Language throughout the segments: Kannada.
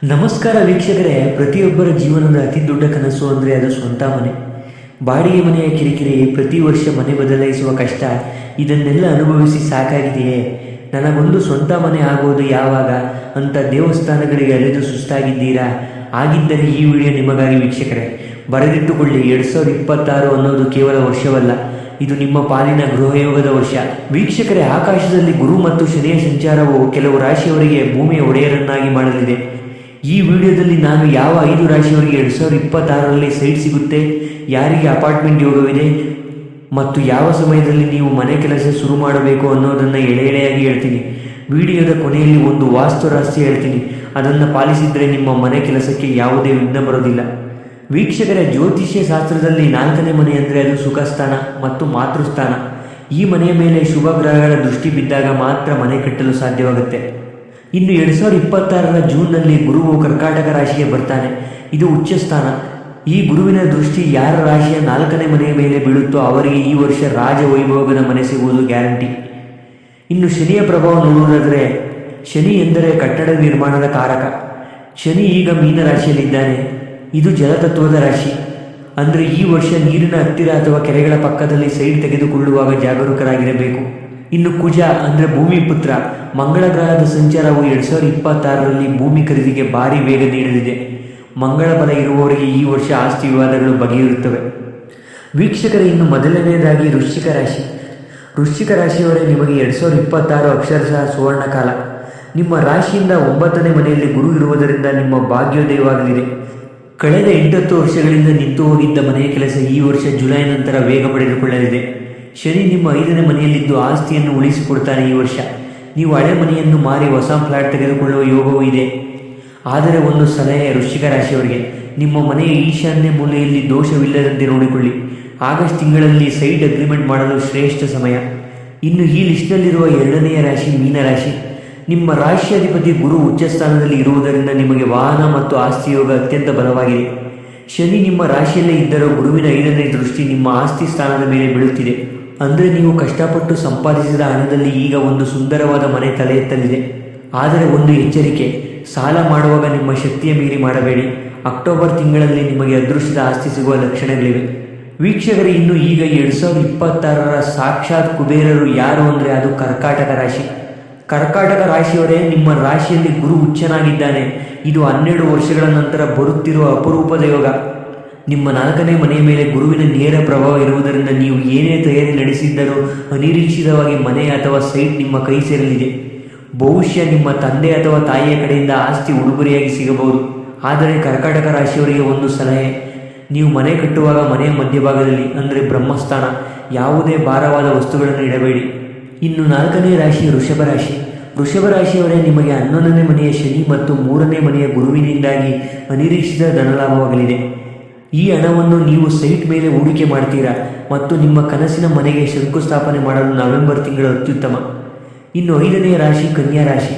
ನಮಸ್ಕಾರ ವೀಕ್ಷಕರೇ. ಪ್ರತಿಯೊಬ್ಬರ ಜೀವನದ ಅತಿ ದೊಡ್ಡ ಕನಸು ಅಂದರೆ ಅದು ಸ್ವಂತ ಮನೆ. ಬಾಡಿಗೆ ಮನೆಯ ಕಿರಿಕಿರಿ, ಪ್ರತಿ ವರ್ಷ ಮನೆ ಬದಲಾಯಿಸುವ ಕಷ್ಟ, ಇದನ್ನೆಲ್ಲ ಅನುಭವಿಸಿ ಸಾಕಾಗಿದೆಯೇ? ನನಗೊಂದು ಸ್ವಂತ ಮನೆ ಆಗೋದು ಯಾವಾಗ ಅಂತ ದೇವಸ್ಥಾನಗಳಿಗೆ ಅಲೆದು ಸುಸ್ತಾಗಿದ್ದೀರಾ? ಆಗಿದ್ದರೆ ಈ ವಿಡಿಯೋ ನಿಮಗಾಗಿ ವೀಕ್ಷಕರೇ. ಬರೆದಿಟ್ಟುಕೊಳ್ಳಿ, 2026 ಅನ್ನೋದು ಕೇವಲ ವರ್ಷವಲ್ಲ, ಇದು ನಿಮ್ಮ ಪಾಲಿನ ಗೃಹಯೋಗದ ವರ್ಷ. ವೀಕ್ಷಕರೇ, ಆಕಾಶದಲ್ಲಿ ಗುರು ಮತ್ತು ಶನಿಯ ಸಂಚಾರವು ಕೆಲವು ರಾಶಿಯವರಿಗೆ ಭೂಮಿಯ ಒಡೆಯರನ್ನಾಗಿ ಮಾಡಲಿದೆ. ಈ ವಿಡಿಯೋದಲ್ಲಿ ನಾನು ಯಾವ 5 ರಾಶಿಯವರಿಗೆ 2026ರಲ್ಲಿ ಸೈಟ್ ಸಿಗುತ್ತೆ, ಯಾರಿಗೆ ಅಪಾರ್ಟ್ಮೆಂಟ್ ಯೋಗವಿದೆ ಮತ್ತು ಯಾವ ಸಮಯದಲ್ಲಿ ನೀವು ಮನೆ ಕೆಲಸ ಶುರು ಮಾಡಬೇಕು ಅನ್ನೋದನ್ನು ಎಳೆಯಾಗಿ ಹೇಳ್ತೀನಿ. ವಿಡಿಯೋದ ಕೊನೆಯಲ್ಲಿ ಒಂದು ವಾಸ್ತು ರಹಸ್ಯ ಹೇಳ್ತೀನಿ, ಅದನ್ನು ಪಾಲಿಸಿದರೆ ನಿಮ್ಮ ಮನೆ ಕೆಲಸಕ್ಕೆ ಯಾವುದೇ ವಿಘ್ನ ಬರೋದಿಲ್ಲ. ವೀಕ್ಷಕರ, ಜ್ಯೋತಿಷ್ಯ ಶಾಸ್ತ್ರದಲ್ಲಿ 4ನೇ ಮನೆ ಅಂದರೆ ಅದು ಸುಖ ಸ್ಥಾನ ಮತ್ತು ಮಾತೃಸ್ಥಾನ. ಈ ಮನೆಯ ಮೇಲೆ ಶುಭ ಗ್ರಹಗಳ ದೃಷ್ಟಿ ಬಿದ್ದಾಗ ಮಾತ್ರ ಮನೆ ಕಟ್ಟಲು ಸಾಧ್ಯವಾಗುತ್ತೆ. ಇನ್ನು 2026ರ ಜೂನ್ನಲ್ಲಿ ಗುರುವು ಕರ್ಕಾಟಕ ರಾಶಿಗೆ ಬರ್ತಾನೆ. ಇದು ಉಚ್ಚ ಸ್ಥಾನ. ಈ ಗುರುವಿನ ದೃಷ್ಟಿ ಯಾರ ರಾಶಿಯ 4ನೇ ಮನೆಯ ಮೇಲೆ ಬೀಳುತ್ತೋ ಅವರಿಗೆ ಈ ವರ್ಷ ರಾಜವೈಭೋಗದ ಮನೆ ಸಿಗುವುದು ಗ್ಯಾರಂಟಿ. ಇನ್ನು ಶನಿಯ ಪ್ರಭಾವ ನೋಡುವುದಾದರೆ, ಶನಿ ಎಂದರೆ ಕಟ್ಟಡ ನಿರ್ಮಾಣದ ಕಾರಕ. ಶನಿ ಈಗ ಮೀನ ರಾಶಿಯಲ್ಲಿದ್ದಾನೆ. ಇದು ಜಲತತ್ವದ ರಾಶಿ. ಅಂದರೆ ಈ ವರ್ಷ ನೀರಿನ ಹತ್ತಿರ ಅಥವಾ ಕೆರೆಗಳ ಪಕ್ಕದಲ್ಲಿ ಸೈಟ್ ತೆಗೆದುಕೊಳ್ಳುವಾಗ ಜಾಗರೂಕರಾಗಿರಬೇಕು. ಇನ್ನು ಕುಜ ಅಂದರೆ ಭೂಮಿ ಪುತ್ರ, ಮಂಗಳ ಗ್ರಹದ ಸಂಚಾರವು 2026ರಲ್ಲಿ ಭೂಮಿ ಖರೀದಿಗೆ ಭಾರಿ ವೇಗ ನೀಡಲಿದೆ. ಮಂಗಳ ಬಲ ಇರುವವರಿಗೆ ಈ ವರ್ಷ ಆಸ್ತಿ ವಿವಾದಗಳು ಬಗೆಯಿರುತ್ತವೆ. ವೀಕ್ಷಕರೇ, ಇನ್ನು ಮೊದಲನೆಯದಾಗಿ ವೃಶ್ಚಿಕ ರಾಶಿ. ವೃಶ್ಚಿಕ ರಾಶಿಯವರೇ, ನಿಮಗೆ 2026 ಅಕ್ಷರಶಃ ಸುವರ್ಣ ಕಾಲ. ನಿಮ್ಮ ರಾಶಿಯಿಂದ 9ನೇ ಮನೆಯಲ್ಲಿ ಗುರು ಇರುವುದರಿಂದ ನಿಮ್ಮ ಭಾಗ್ಯೋದಯವಾಗಲಿದೆ. ಕಳೆದ 8 ವರ್ಷಗಳಿಂದ ನಿಂತು ಹೋಗಿದ್ದ ಮನೆಯ ಕೆಲಸ ಈ ವರ್ಷ ಜುಲೈ ನಂತರ ವೇಗ ಪಡೆದುಕೊಳ್ಳಲಿದೆ. ಶನಿ ನಿಮ್ಮ 5ನೇ ಮನೆಯಲ್ಲಿದ್ದು ಆಸ್ತಿಯನ್ನು ಉಳಿಸಿಕೊಡ್ತಾನೆ. ಈ ವರ್ಷ ನೀವು ಹಳೆ ಮನೆಯನ್ನು ಮಾರಿ ಹೊಸ ಫ್ಲಾಟ್ ತೆಗೆದುಕೊಳ್ಳುವ ಯೋಗವೂ ಇದೆ. ಆದರೆ ಒಂದು ಸಲಹೆ ವೃಶ್ಚಿಕ ರಾಶಿಯವರಿಗೆ, ನಿಮ್ಮ ಮನೆಯ ಈಶಾನ್ಯ ಮೂಲೆಯಲ್ಲಿ ದೋಷವಿಲ್ಲದಂತೆ ನೋಡಿಕೊಳ್ಳಿ. ಆಗಸ್ಟ್ ತಿಂಗಳಲ್ಲಿ ಸೈಟ್ ಅಗ್ರಿಮೆಂಟ್ ಮಾಡಲು ಶ್ರೇಷ್ಠ ಸಮಯ. ಇನ್ನು ಈ ಲಿಸ್ಟ್ನಲ್ಲಿರುವ 2ನೆಯ ರಾಶಿ ಮೀನರಾಶಿ. ನಿಮ್ಮ ರಾಶಿಯಾಧಿಪತಿ ಗುರು ಉಚ್ಚಸ್ಥಾನದಲ್ಲಿ ಇರುವುದರಿಂದ ನಿಮಗೆ ವಾಹನ ಮತ್ತು ಆಸ್ತಿ ಯೋಗ ಅತ್ಯಂತ ಬಲವಾಗಿದೆ. ಶನಿ ನಿಮ್ಮ ರಾಶಿಯಲ್ಲೇ ಇದ್ದರೂ ಗುರುವಿನ 5ನೇ ದೃಷ್ಟಿ ನಿಮ್ಮ ಆಸ್ತಿ ಸ್ಥಾನದ ಮೇಲೆ ಬೀಳುತ್ತಿದೆ. ಅಂದರೆ ನೀವು ಕಷ್ಟಪಟ್ಟು ಸಂಪಾದಿಸಿದ ಹಣದಲ್ಲಿ ಈಗ ಒಂದು ಸುಂದರವಾದ ಮನೆ ತಲೆ ಎತ್ತಲಿದೆ. ಆದರೆ ಒಂದು ಎಚ್ಚರಿಕೆ, ಸಾಲ ಮಾಡುವಾಗ ನಿಮ್ಮ ಶಕ್ತಿಯ ಮೀರಿ ಮಾಡಬೇಡಿ. ಅಕ್ಟೋಬರ್ ತಿಂಗಳಲ್ಲಿ ನಿಮಗೆ ಅದೃಷ್ಟದ ಆಸ್ತಿ ಸಿಗುವ ಲಕ್ಷಣಗಳಿವೆ. ವೀಕ್ಷಕರೇ, ಇನ್ನು ಈಗ 2026ರ ಸಾಕ್ಷಾತ್ ಕುಬೇರರು ಯಾರು ಅಂದರೆ ಅದು ಕರ್ಕಾಟಕ ರಾಶಿ. ಕರ್ಕಾಟಕ ರಾಶಿಯವರೇ, ನಿಮ್ಮ ರಾಶಿಯಲ್ಲಿ ಗುರು ಉಚ್ಚನಾಗಿದ್ದಾನೆ. ಇದು 12 ವರ್ಷಗಳ ನಂತರ ಬರುತ್ತಿರುವ ಅಪರೂಪದ ಯೋಗ. ನಿಮ್ಮ 4ನೇ ಮನೆಯ ಮೇಲೆ ಗುರುವಿನ ನೇರ ಪ್ರಭಾವ ಇರುವುದರಿಂದ ನೀವು ಏನೇ ತಯಾರಿ ನಡೆಸಿದ್ದರೂ ಅನಿರೀಕ್ಷಿತವಾಗಿ ಮನೆ ಅಥವಾ ಸೈಟ್ ನಿಮ್ಮ ಕೈ ಸೇರಲಿದೆ. ಬಹುಶಃ ನಿಮ್ಮ ತಂದೆ ಅಥವಾ ತಾಯಿಯ ಕಡೆಯಿಂದ ಆಸ್ತಿ ಉಡುಗೊರೆಯಾಗಿ ಸಿಗಬಹುದು. ಆದರೆ ಕರ್ಕಾಟಕ ರಾಶಿಯವರಿಗೆ ಒಂದು ಸಲಹೆ, ನೀವು ಮನೆ ಕಟ್ಟುವಾಗ ಮನೆಯ ಮಧ್ಯಭಾಗದಲ್ಲಿ ಅಂದರೆ ಬ್ರಹ್ಮಸ್ಥಾನ ಯಾವುದೇ ಭಾರವಾದ ವಸ್ತುಗಳನ್ನು ಇಡಬೇಡಿ. ಇನ್ನು 4ನೇ ರಾಶಿ ವೃಷಭ ರಾಶಿ. ವೃಷಭ ರಾಶಿಯವರೇ, ನಿಮಗೆ 11ನೇ ಮನೆಯ ಶನಿ ಮತ್ತು 3ನೇ ಮನೆಯ ಗುರುವಿನಿಂದಾಗಿ ಅನಿರೀಕ್ಷಿತ ಧನಲಾಭವಾಗಲಿದೆ. ಈ ಹಣವನ್ನು ನೀವು ಸೈಟ್ ಮೇಲೆ ಹೂಡಿಕೆ ಮಾಡ್ತೀರಾ ಮತ್ತು ನಿಮ್ಮ ಕನಸಿನ ಮನೆಗೆ ಶಂಕುಸ್ಥಾಪನೆ ಮಾಡಲು ನವೆಂಬರ್ ತಿಂಗಳು ಅತ್ಯುತ್ತಮ. ಇನ್ನು 5ನೇ ರಾಶಿ ಕನ್ಯಾ ರಾಶಿ.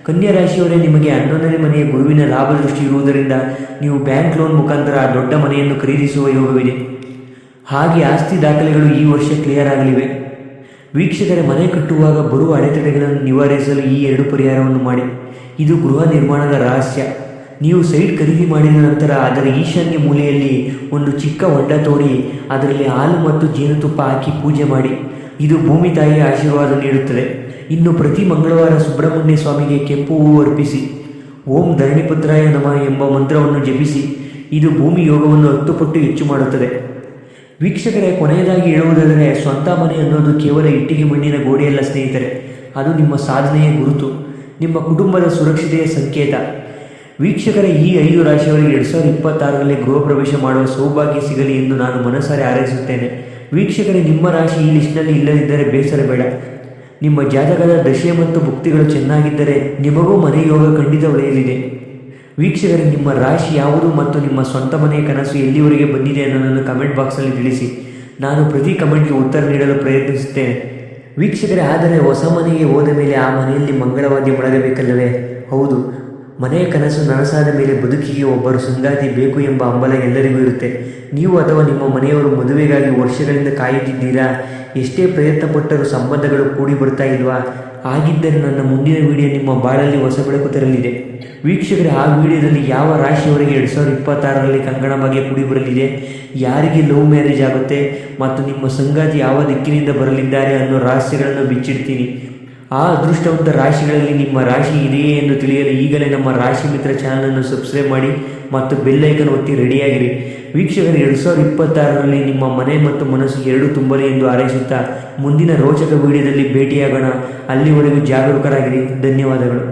ಕನ್ಯಾ ರಾಶಿಯವರೇ, ನಿಮಗೆ 11ನೇ ಮನೆಯ ಗುರುವಿನ ಲಾಭ ದೃಷ್ಟಿ ಇರುವುದರಿಂದ ನೀವು ಬ್ಯಾಂಕ್ ಲೋನ್ ಮುಖಾಂತರ ದೊಡ್ಡ ಮನೆಯನ್ನು ಖರೀದಿಸುವ ಯೋಗವಿದೆ. ಹಾಗೆ ಆಸ್ತಿ ದಾಖಲೆಗಳು ಈ ವರ್ಷ ಕ್ಲಿಯರ್ ಆಗಲಿವೆ. ವೀಕ್ಷಕರೇ, ಮನೆ ಕಟ್ಟುವಾಗ ಬರುವ ಅಡೆತಡೆಗಳನ್ನು ನಿವಾರಿಸಲು ಈ 2 ಪರಿಹಾರವನ್ನು ಮಾಡಿ. ಇದು ಗೃಹ ನಿರ್ಮಾಣದ ರಹಸ್ಯ. ನೀವು ಸೈಟ್ ಖರೀದಿ ಮಾಡಿದ ನಂತರ ಅದರ ಈಶಾನ್ಯ ಮೂಲೆಯಲ್ಲಿ ಒಂದು ಚಿಕ್ಕ ಹೊಂಡ ತೋಡಿ ಅದರಲ್ಲಿ ಹಾಲು ಮತ್ತು ಜೇನುತುಪ್ಪ ಹಾಕಿ ಪೂಜೆ ಮಾಡಿ. ಇದು ಭೂಮಿ ತಾಯಿಯ ಆಶೀರ್ವಾದ ನೀಡುತ್ತದೆ. ಇನ್ನು ಪ್ರತಿ ಮಂಗಳವಾರ ಸುಬ್ರಹ್ಮಣ್ಯ ಸ್ವಾಮಿಗೆ ಕೆಂಪು ಹೂವು ಅರ್ಪಿಸಿ ಓಂ ಧರಣಿಪುತ್ರಾಯ ನಮಃ ಎಂಬ ಮಂತ್ರವನ್ನು ಜಪಿಸಿ. ಇದು ಭೂಮಿ ಯೋಗವನ್ನು 10 ಪಟ್ಟು ಹೆಚ್ಚು ಮಾಡುತ್ತದೆ. ವೀಕ್ಷಕರೇ, ಕೊನೆಯದಾಗಿ ಹೇಳುವುದಾದರೆ, ಸ್ವಂತ ಮನೆ ಅನ್ನೋದು ಕೇವಲ ಇಟ್ಟಿಗೆ ಮಣ್ಣಿನ ಗೋಡೆಯಲ್ಲ ಸ್ನೇಹಿತರೆ, ಅದು ನಿಮ್ಮ ಸಾಧನೆಯ ಗುರುತು, ನಿಮ್ಮ ಕುಟುಂಬದ ಸುರಕ್ಷತೆಯ ಸಂಕೇತ. ವೀಕ್ಷಕರೇ, ಈ 5 ರಾಶಿಯವರಿಗೆ 2026ರಲ್ಲಿ ಗೃಹ ಪ್ರವೇಶ ಮಾಡುವ ಸೌಭಾಗ್ಯ ಸಿಗಲಿ ಎಂದು ನಾನು ಮನಸಾರೆ ಹಾರೈಸುತ್ತೇನೆ. ವೀಕ್ಷಕರೇ, ನಿಮ್ಮ ರಾಶಿ ಈ ಲಿಸ್ಟ್ನಲ್ಲಿ ಇಲ್ಲದಿದ್ದರೆ ಬೇಸರ ಬೇಡ. ನಿಮ್ಮ ಜಾತಕದ ದಶೆ ಮತ್ತು ಭುಕ್ತಿಗಳು ಚೆನ್ನಾಗಿದ್ದರೆ ನಿಮಗೂ ಮನೆ ಯೋಗ ಖಂಡಿತ ಒಳೆಯಲಿದೆ. ವೀಕ್ಷಕರೇ, ನಿಮ್ಮ ರಾಶಿ ಯಾವುದು ಮತ್ತು ನಿಮ್ಮ ಸ್ವಂತ ಮನೆಯ ಕನಸು ಎಲ್ಲಿವರೆಗೆ ಬಂದಿದೆ ಅನ್ನೋದನ್ನು ಕಮೆಂಟ್ ಬಾಕ್ಸಲ್ಲಿ ತಿಳಿಸಿ. ನಾನು ಪ್ರತಿ ಕಮೆಂಟ್ಗೆ ಉತ್ತರ ನೀಡಲು ಪ್ರಯತ್ನಿಸುತ್ತೇನೆ. ವೀಕ್ಷಕರೇ, ಆದರೆ ಹೊಸ ಮನೆಗೆ ಹೋದ ಮೇಲೆ ಆ ಮನೆಯಲ್ಲಿ ಮಂಗಳವಾದ್ಯ ಮೊಳಗಬೇಕಲ್ಲವೇ? ಹೌದು, ಮನೆಯ ಕನಸು ನನಸಾದ ಮೇಲೆ ಬದುಕಿಗೆ ಒಬ್ಬರು ಸಂಗಾತಿ ಬೇಕು ಎಂಬ ಹಂಬಲ ಎಲ್ಲರಿಗೂ ಇರುತ್ತೆ. ನೀವು ಅಥವಾ ನಿಮ್ಮ ಮನೆಯವರು ಮದುವೆಗಾಗಿ ವರ್ಷಗಳಿಂದ ಕಾಯುತ್ತಿದ್ದೀರಾ? ಎಷ್ಟೇ ಪ್ರಯತ್ನ ಪಟ್ಟರೂ ಸಂಬಂಧಗಳು ಕೂಡಿ ಬರ್ತಾ ಇಲ್ವಾ? ಹಾಗಿದ್ದರೆ ನನ್ನ ಮುಂದಿನ ವಿಡಿಯೋ ನಿಮ್ಮ ಬಾಳಲ್ಲಿ ಹೊಸ ಬೆಳಕು ತರಲಿದೆ. ವೀಕ್ಷಕರೇ, ಆ ವಿಡಿಯೋದಲ್ಲಿ ಯಾವ ರಾಶಿಯವರಿಗೆ 2026ರಲ್ಲಿ ಕಂಕಣ ಭಾಗ್ಯ ಕೂಡಿ ಬರಲಿದೆ, ಯಾರಿಗೆ ಲವ್ ಮ್ಯಾರೇಜ್ ಆಗುತ್ತೆ ಮತ್ತು ನಿಮ್ಮ ಸಂಗಾತಿ ಯಾವ ದಿಕ್ಕಿನಿಂದ ಬರಲಿದ್ದಾರೆ ಅನ್ನೋ ರಹಸ್ಯಗಳನ್ನು ಬಿಚ್ಚಿಡ್ತೀನಿ. ಆ ಅದೃಷ್ಟವಂತ ರಾಶಿಗಳಲ್ಲಿ ನಿಮ್ಮ ರಾಶಿ ಇದೆಯೇ ಎಂದು ತಿಳಿಯಲು ಈಗಲೇ ನಮ್ಮ ರಾಶಿ ಮಿತ್ರ ಚಾನಲನ್ನು ಸಬ್ಸ್ಕ್ರೈಬ್ ಮಾಡಿ ಮತ್ತು ಬೆಲ್ ಐಕನ್ ಒತ್ತಿ ರೆಡಿಯಾಗಿರಿ. ವೀಕ್ಷಕರು, 2026ರಲ್ಲಿ ನಿಮ್ಮ ಮನೆ ಮತ್ತು ಮನಸ್ಸು ಎರಡೂ ತುಂಬಲಿ ಎಂದು ಹಾರೈಸುತ್ತಾ ಮುಂದಿನ ರೋಚಕ ವಿಡಿಯೋದಲ್ಲಿ ಭೇಟಿಯಾಗೋಣ. ಅಲ್ಲಿವರೆಗೂ ಜಾಗರೂಕರಾಗಿರಿ. ಧನ್ಯವಾದಗಳು.